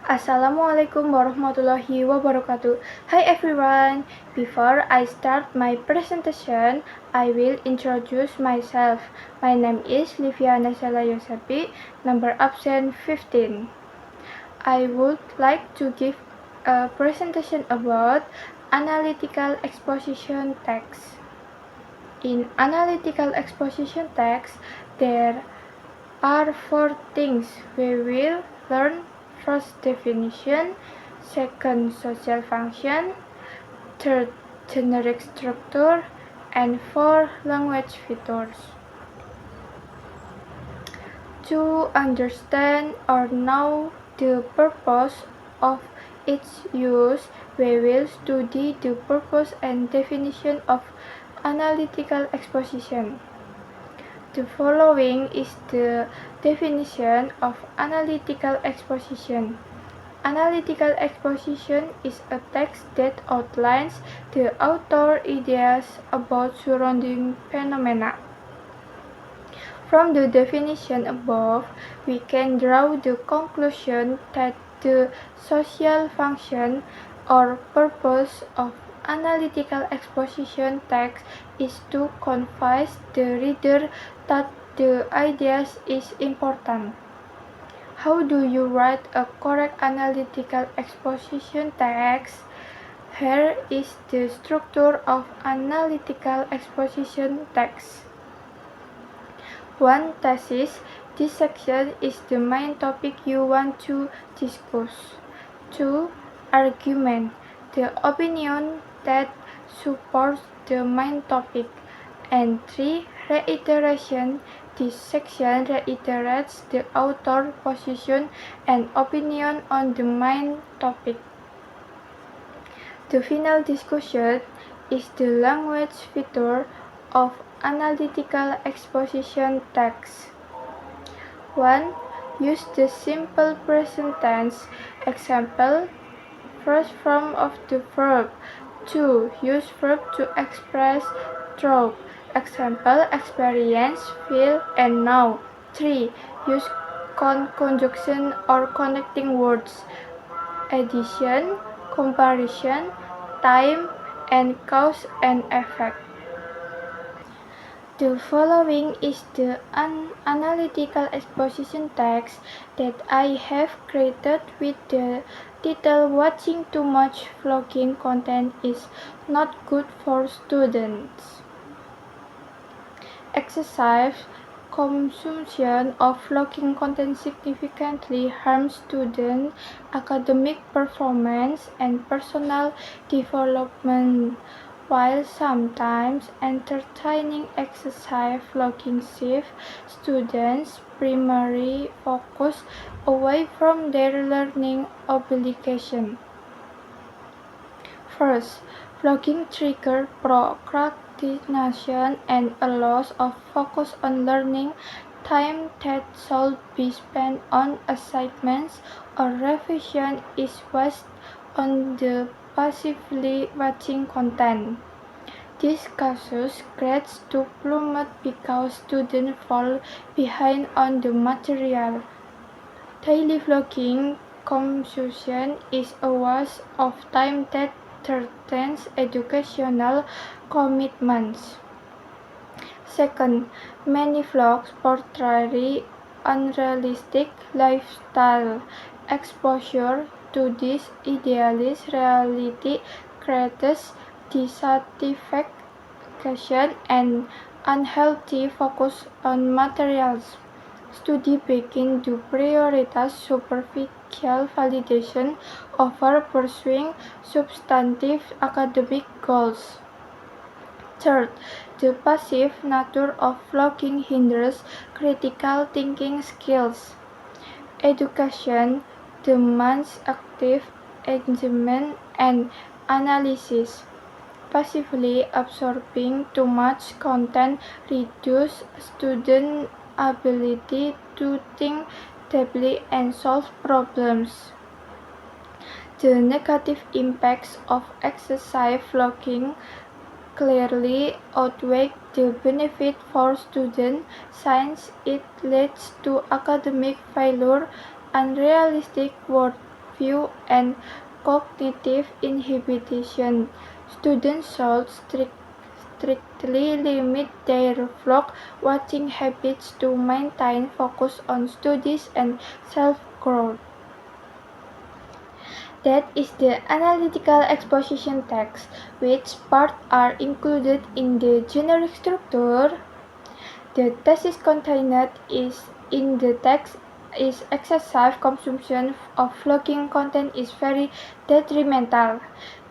Assalamualaikum warahmatullahi wabarakatuh. Hi everyone. Before I start my presentation, I will introduce myself. My name is Liviana Sela Yosepi, number absent 15. I would like to give a presentation about analytical exposition text. In analytical exposition text, there are four things we will learn. First, definition. Second, social function. Third, generic structure. And four, language features. To understand or know the purpose of its use, we will study the purpose and definition of analytical exposition. The following is the definition of analytical exposition. Analytical exposition is a text that outlines the author's ideas about surrounding phenomena. From the definition above, we can draw the conclusion that the social function or purpose of analytical exposition text is to convince the reader that the ideas is important. How do you write a correct analytical exposition text? Here is the structure of analytical exposition text. 1. Thesis. This section is the main topic you want to discuss. 2. Argument. The opinion that supports the main topic. And 3. Reiteration. This section reiterates the author's position and opinion on the main topic. The final discussion is the language feature of analytical exposition text. 1. Use the simple present tense. Example, first form of the verb. 2. Use verb to express thought. Example, experience, feel, and know. 3. Use conjunction or connecting words. Addition, comparison, time, and cause and effect. The following is the analytical exposition text that I have created with the title "Watching too much vlogging content is not good for students." Excessive consumption of vlogging content significantly harms student academic performance and personal development. While sometimes entertaining, excessive vlogging shifts students' primary focus away from their learning obligation. First, vlogging triggers procrastination and a loss of focus on learning. Time that should be spent on assignments or revision is wasted on the passively watching content. This causes grades to plummet because students fall behind on the material. Daily vlogging consumption is a waste of time that threatens educational commitments. Second, many vlogs portray unrealistic lifestyle. Exposure to this idealized reality creates dissatisfaction and unhealthy focus on materials. Studies begin to prioritize superficial validation over pursuing substantive academic goals. Third, the passive nature of vlogging hinders critical thinking skills. Education demands active engagement and analysis. Passively absorbing too much content reduces students' ability to think deeply and solve problems. The negative impacts of excessive vlogging clearly outweigh the benefit for students since it leads to academic failure, unrealistic work view and cognitive inhibition. Students should strictly limit their vlog watching habits to maintain focus on studies and self-growth. That is the analytical exposition text, which parts are included in the generic structure. The thesis contained in the text is excessive consumption of vlogging content is very detrimental.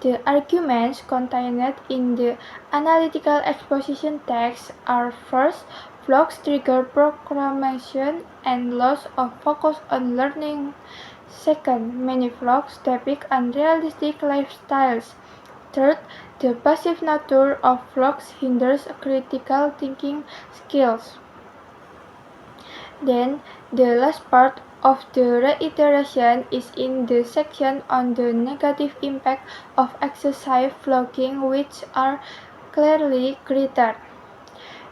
The arguments contained in the analytical exposition text are first, vlogs trigger procrastination and loss of focus on learning. Second, many vlogs depict unrealistic lifestyles. Third, the passive nature of vlogs hinders critical thinking skills. Then, the last part of the reiteration is in the section on the negative impact of excessive vlogging, which are clearly greater.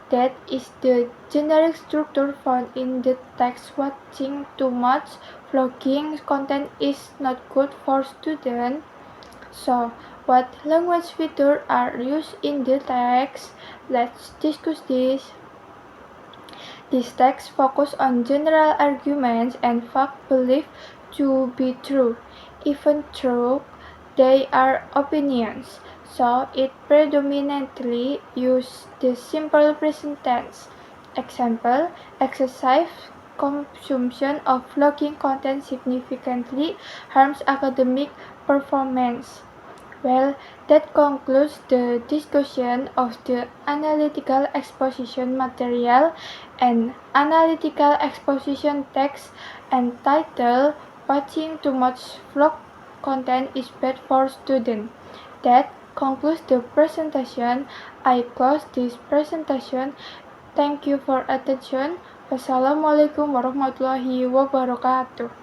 That is the generic structure found in the text. Watching too much vlogging content is not good for students. So, what language features are used in the text? Let's discuss this. This text focuses on general arguments and facts believed to be true, even though they are opinions. So, it predominantly uses the simple present tense. Example, excessive consumption of vlogging content significantly harms academic performance. Well, that concludes the discussion of the analytical exposition material and analytical exposition text entitled Watching Too Much Vlog Content is Bad for Students. That concludes the presentation. I close this presentation. Thank you for attention. Wassalamualaikum warahmatullahi wabarakatuh.